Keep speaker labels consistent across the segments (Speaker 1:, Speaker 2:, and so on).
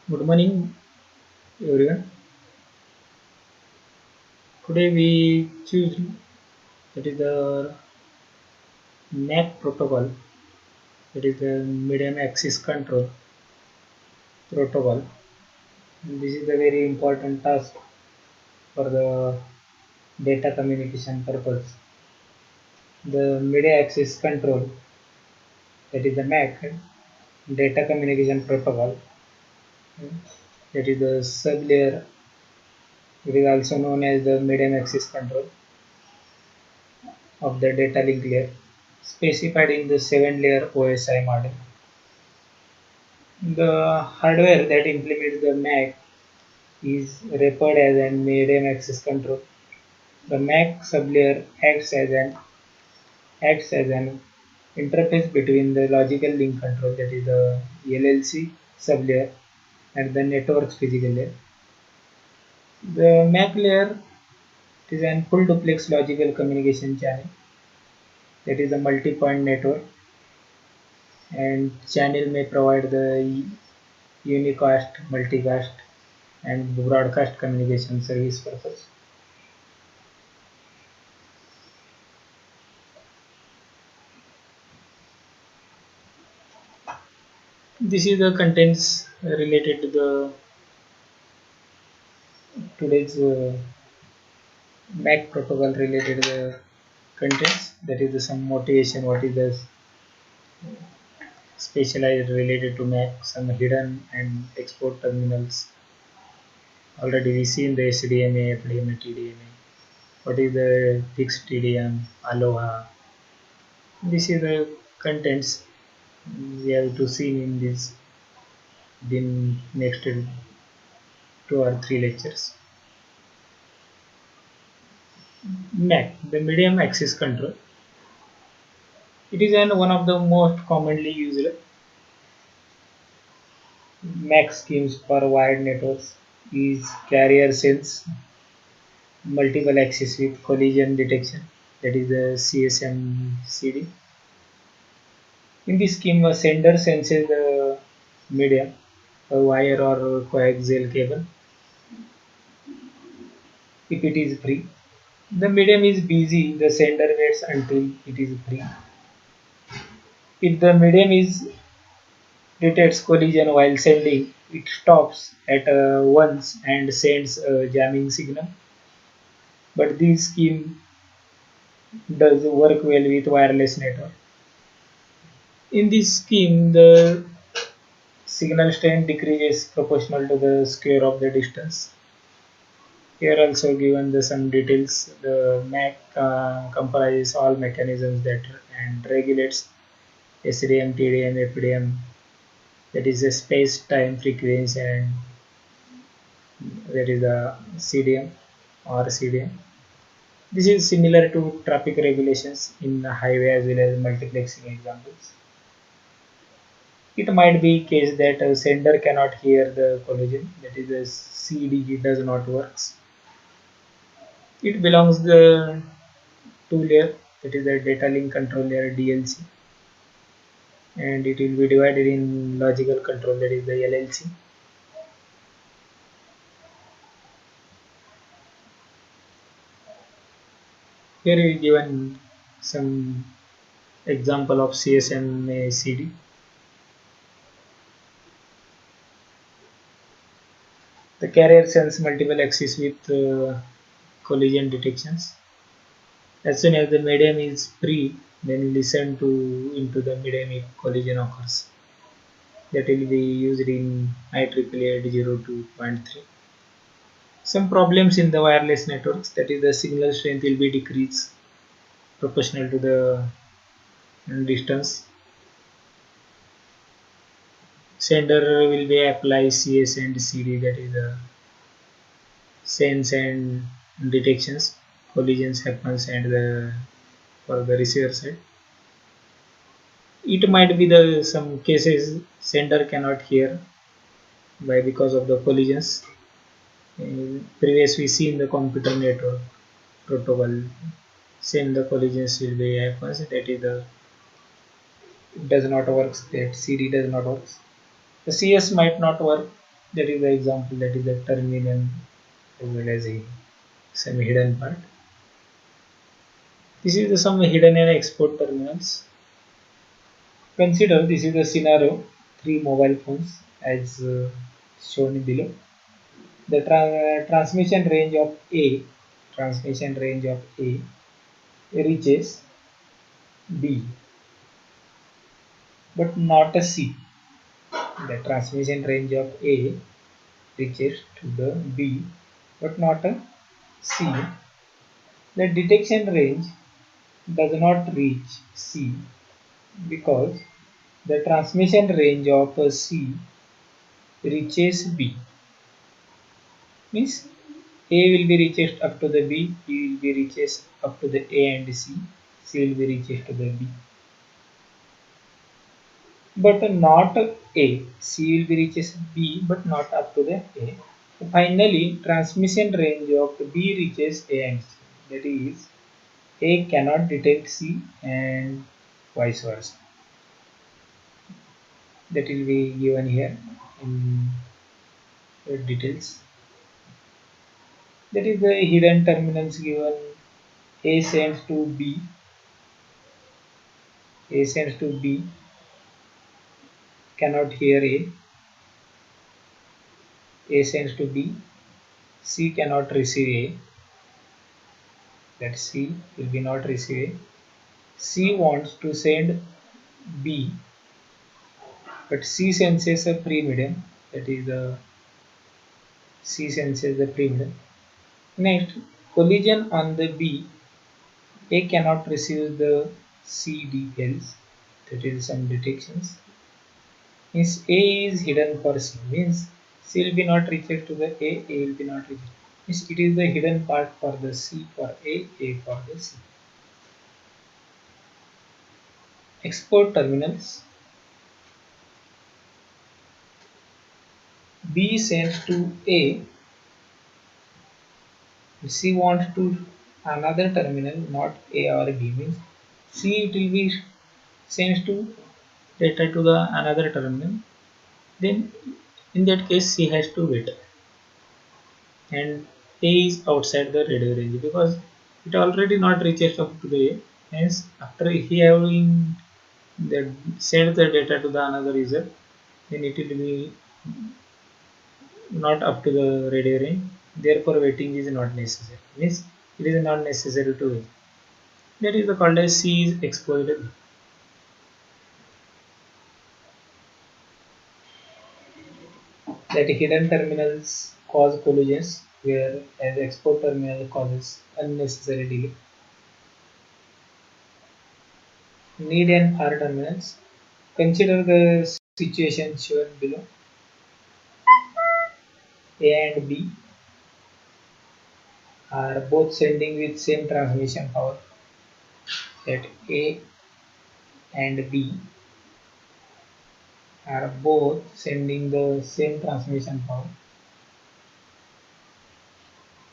Speaker 1: Good morning, everyone. Today we choose that is the MAC protocol. That is the medium access control protocol. And this is a very important task for the data communication purpose. The media access control, that is the MAC data communication protocol. That is the sublayer. It is also known as the medium access control of the data link layer, specified in the 7-layer OSI model. The hardware that implements the MAC is referred as a medium access control. The MAC sublayer acts as an interface between the logical link control, that is the LLC sublayer, and the network's physical layer. The MAC layer is an full duplex logical communication channel, that is a multi-point network, and channel may provide the unicast, multicast, and broadcast communication service purpose. This is the contents related to the today's MAC protocol related to the contents. That is the some motivation. What is the specialized related to MAC? Some hidden and export terminals. Already we see in the SDMA, FDMA, TDMA. What is the fixed TDM? Aloha. This is the contents we have to see in this in next 2 or 3 lectures. MAC, the medium access control. It is one of the most commonly used MAC schemes for wired networks. Is carrier sense multiple access with collision detection, that is the CSMCD. In this scheme, a sender senses the medium, a wire or coaxial cable, if it is free. The medium is busy, the sender waits until it is free. If the medium is detects collision while sending, it stops at once and sends a jamming signal. But this scheme does work well with wireless network. In this scheme, the signal strength decreases proportional to the square of the distance. Here also given the some details. The MAC comprises all mechanisms that and regulates SDM, TDM, FDM, that is a space, time, frequency, and that is the CDM or CDM. This is similar to traffic regulations in the highway as well as multiplexing examples. It might be case that a sender cannot hear the collision, that is the CDG does not works. It belongs the two layer, that is the data link control layer DLC, and it will be divided in logical control, that is the LLC. Here we given some example of CSMA CD. The carrier sends multiple axes with collision detections. As soon as the medium is free, then listen to into the medium if collision occurs. That will be used in IEEE 802.3. Some problems in the wireless networks, that is the signal strength will be decreased proportional to the distance. Sender will be apply CS and CD, that is the sense and detections. Collisions happens and the for the receiver side. It might be the some cases sender cannot hear by because of the collisions. Previous we see in the computer network protocol, same the collisions will be happens, that is the it does not work, that CD does not work. The CS might not work That is the example, that is the terminal as well as some hidden part. This is some hidden and export terminals. Consider this is the scenario, three mobile phones as shown below. The transmission range of A reaches B, but not a C. The transmission range of A reaches to the B, but not a C. The detection range does not reach C because the transmission range of C reaches B. Means A will be reached up to the B, B will be reaches up to the A and C, C will be reaches to the B. But not A. C will be reaches B, but not up to the A. Finally, transmission range of B reaches A and C. That is, A cannot detect C and vice versa. That will be given here in the details. That is the hidden terminals given. A sends to B. A sends to B. Cannot hear A. A sends to B. C cannot receive A. That C will be not receive A. C wants to send B, but C senses a pre-medium. That is the C senses the pre-medium. Next, collision on the B. A cannot receive the C details. That is some detections. Means A is hidden for C. Means C will be not reached to the A will be not reached. Means it is the hidden part for the C for A for the C. Export terminals. B sends to A. C wants to another terminal, not A or B. Means C it will be sends to data to the another terminal. Then in that case C has to wait, and A is outside the radio range because it already not reaches up to the A. Hence after he having the send the data to the another user, then it will be not up to the radio range. Therefore waiting is not necessary. Means it is not necessary to wait. That is called as C is exploited. That hidden terminals cause collisions, whereas export terminal causes unnecessary delay. Need and far terminals. Consider the situation shown below. A and B are both sending with same transmission power. That A and B are both sending the same transmission power.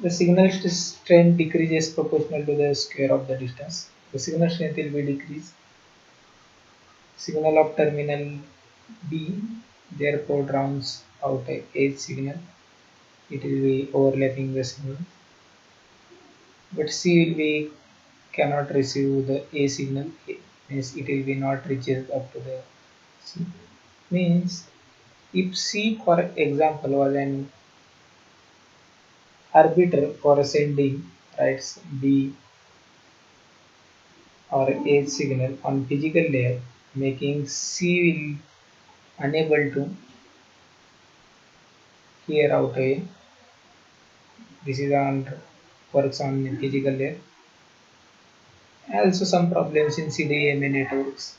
Speaker 1: The signal strength decreases proportional to the square of the distance. The signal strength will be decreased. Signal of terminal B therefore drowns out A signal. It will be overlapping the signal. But C will be cannot receive the A signal. Means it will be not reaches up to the C. Means if C for example was an arbiter for sending writes B or A signal on physical layer, making C will unable to hear out A. This is on works on physical layer. Also some problems in CDMA networks.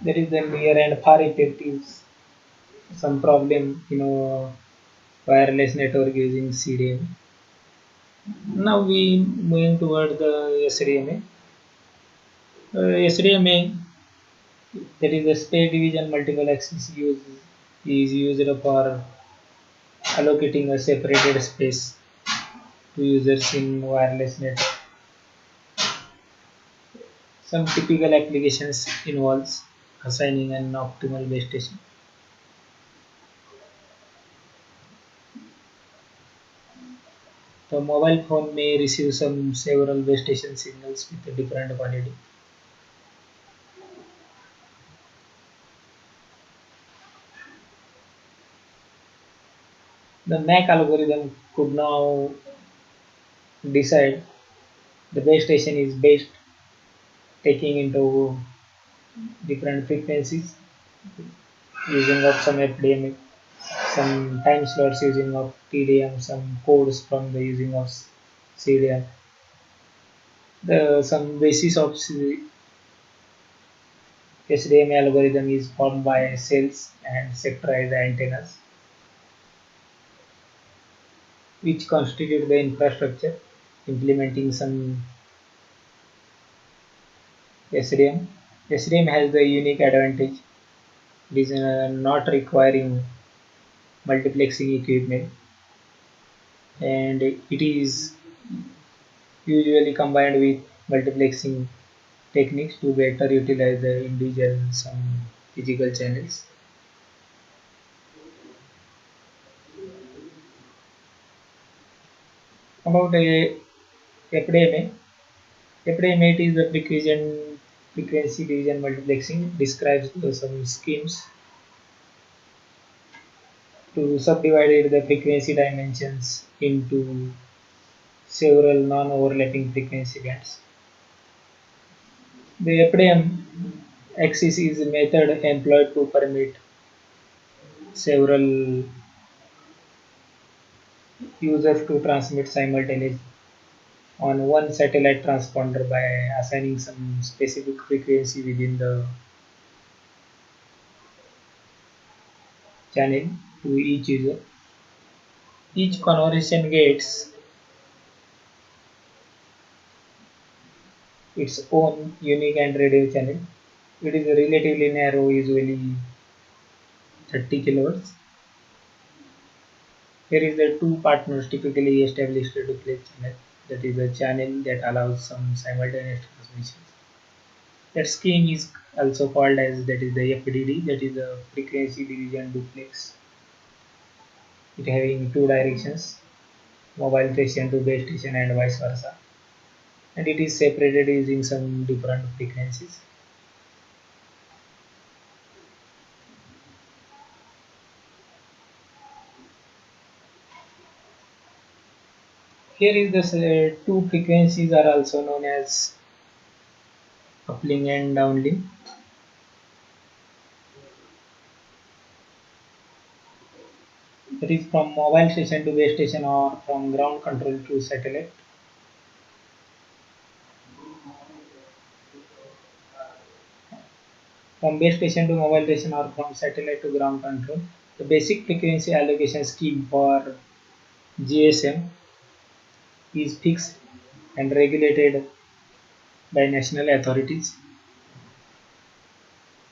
Speaker 1: There is the near and far effectives. Some problem, wireless network using CDMA. Now we moving toward the SDMA. SDMA, that is the space division multiple access use, is used for allocating a separated space to users in wireless network. Some typical applications involves assigning an optimal base station. The mobile phone may receive some several base station signals with a different quality. The MAC algorithm could now decide the base station is best, taking into different frequencies using of some FDM, some time slots using of TDM, some codes from the using of CDM. The some basis of SDM algorithm is formed by cells and sectorized antennas, which constitute the infrastructure implementing some SDM. SDM has the unique advantage, it is not requiring multiplexing equipment, and it is usually combined with multiplexing techniques to better utilize the individual some physical channels. About a FDMA, FDMA is the frequency division multiplexing, describes some schemes to subdivide the frequency dimensions into several non-overlapping frequency bands. The FDM axis is a method employed to permit several users to transmit simultaneously on one satellite transponder by assigning some specific frequency within the channel to each user. Each conversation gets its own unique and radio channel. It is relatively narrow, usually 30 kilohertz. Here is the two partners typically established duplex channel. That is a channel that allows some simultaneous transmissions. That scheme is also called as that is the FDD, that is the frequency division duplex. It having two directions, mobile station to base station and vice versa. And it is separated using some different frequencies. Here is the two frequencies are also known as uplink and downlink. That is from mobile station to base station or from ground control to satellite. From base station to mobile station or from satellite to ground control. The basic frequency allocation scheme for GSM is fixed and regulated by national authorities.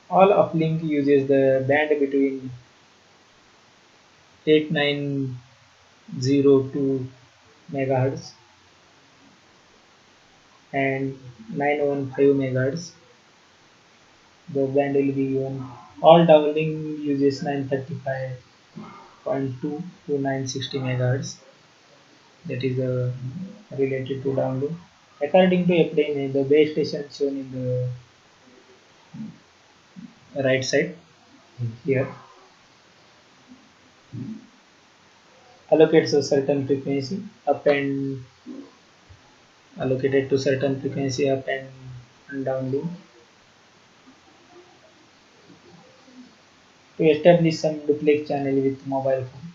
Speaker 1: All uplink uses the band between 8902 MHz and 915 MHz. The band will be given. All downlink uses 935.2 to 960 MHz. That is related to downlink. According to FDNA, the base station shown in the right side here allocates a certain frequency up and allocated to certain frequency up and down link to establish some duplex channel with mobile phone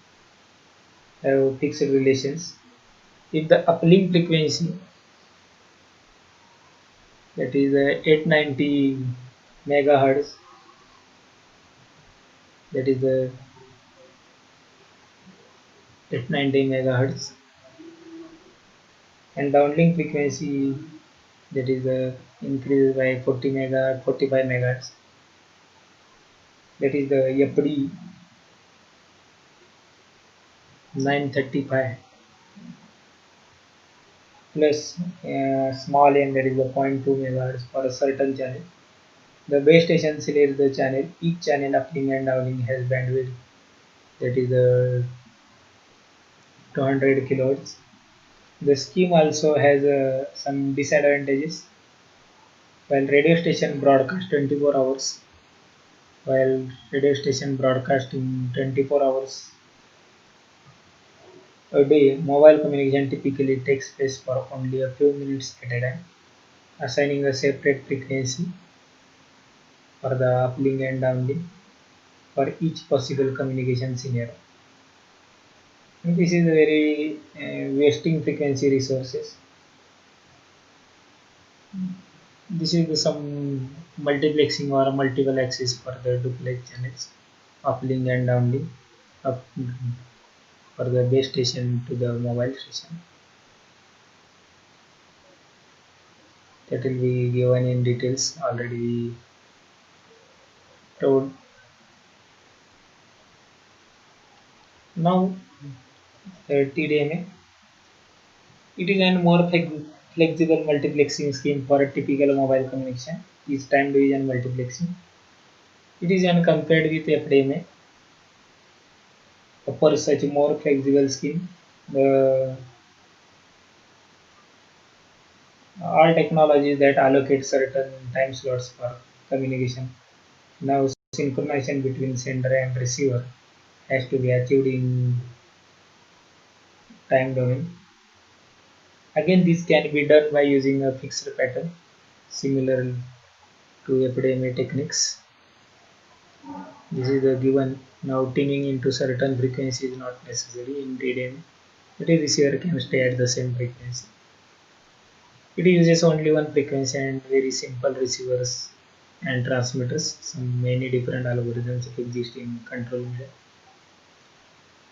Speaker 1: have fixed relations. If the uplink frequency that is 890 megahertz, that is the 890 megahertz, and downlink frequency that is increased by 45 megahertz, that is the FD 935. plus small n, that is the 0.2 megahertz for a certain channel. The base station selects the channel. Each channel uplink and downlink has bandwidth, that is the 200 kilohertz. The scheme also has some disadvantages. While radio station broadcast 24 hours, while radio station broadcasting 24 hours a day, mobile communication typically takes place for only a few minutes at a time, assigning a separate frequency for the uplink and downlink for each possible communication scenario. And this is a very wasting frequency resources. This is some multiplexing or multiple access for the duplex channels, uplink and downlink, up for the base station to the mobile station. That will be given in details already told. Now TDMA. It is a more flexible multiplexing scheme for a typical mobile communication. Is time division multiplexing. It is compared with FDMA. For such a more flexible scheme, the all technologies that allocate certain time slots for communication. Now synchronization between sender and receiver has to be achieved in time domain. Again, this can be done by using a fixed pattern similar to FDMA techniques. This is the given. Now tuning into certain frequency is not necessary in TDMA. The receiver can stay at the same frequency. It uses only one frequency and very simple receivers and transmitters. Some many different algorithms exist in control media.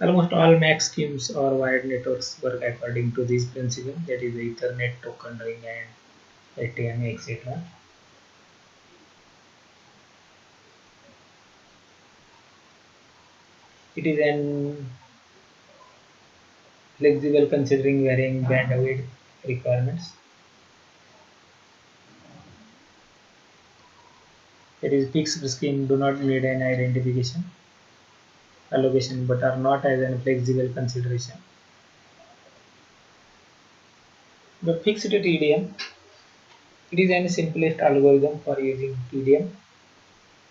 Speaker 1: Almost all MAC schemes or wired networks work according to this principle, that is the Ethernet, token ring, and ATM, etc. It is an flexible considering varying bandwidth requirements. It is fixed scheme do not need an identification allocation but are not as a flexible consideration. The fixed TDM, it is the simplest algorithm for using TDM,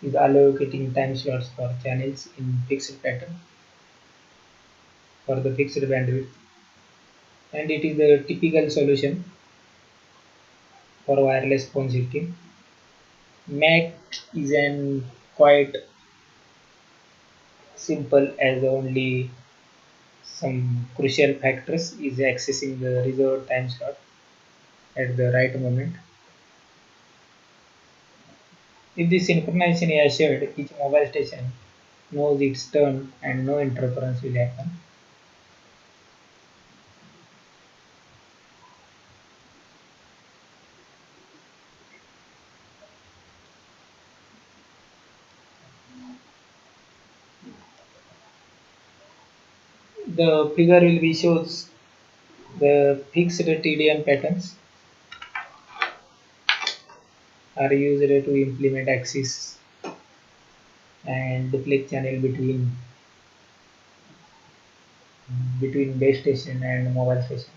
Speaker 1: is allocating time slots for channels in fixed pattern for the fixed bandwidth, and it is the typical solution for wireless phone system. MAC is an quite simple as only some crucial factors is accessing the reserved time slot at the right moment. If the synchronization is assured, each mobile station knows its turn and no interference will happen. The figure will be shows the fixed TDM patterns are used to implement access and duplex channel between base station and mobile station,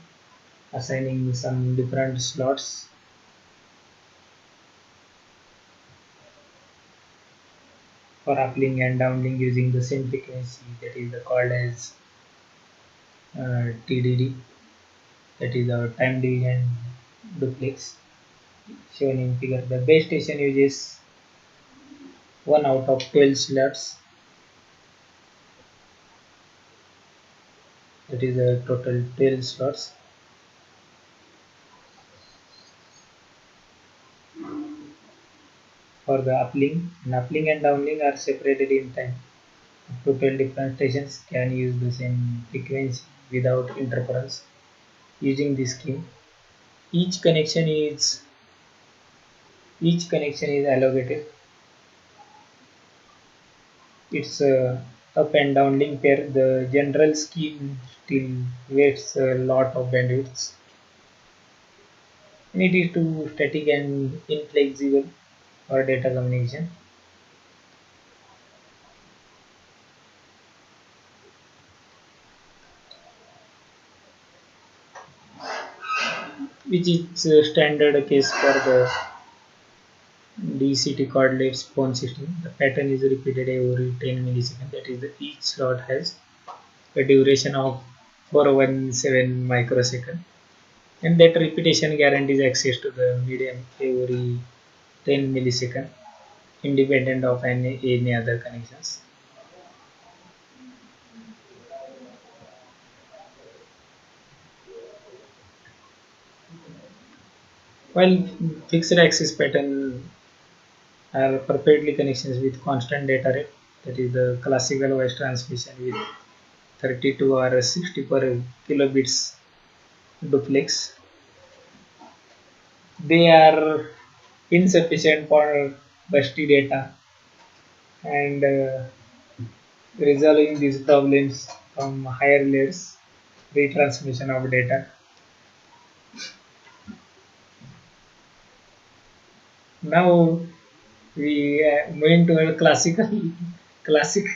Speaker 1: assigning some different slots for uplink and downlink using the same frequency, that is called as TDD, that is our time division duplex shown in figure. The base station uses 1 out of 12 slots, that is a total 12 slots. For the uplink and downlink are separated in time. Total different stations can use the same frequency without interference using this scheme. Each connection is allocated. It's a up and down link pair. The general scheme still wastes a lot of bandwidths. It is too static and inflexible for data communication, which is a standard case for the DCT cordless phone system. The pattern is repeated every 10 milliseconds. That is, each slot has a duration of 417 microseconds, and that repetition guarantees access to the medium every 10 milliseconds, independent of any other connections. While fixed access pattern are perfectly connections with constant data rate, that is the classical voice transmission with 32 or 60 per kilobits duplex. They are insufficient for busty data, and resolving these problems from higher layers retransmission of data. Now we moving to a classical classic.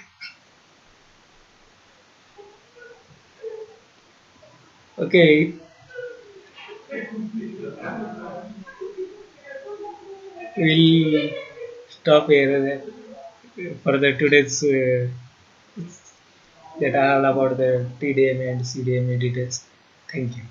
Speaker 1: Okay, we'll stop here for the today's that are all about the TDM and CDMA details. Thank you.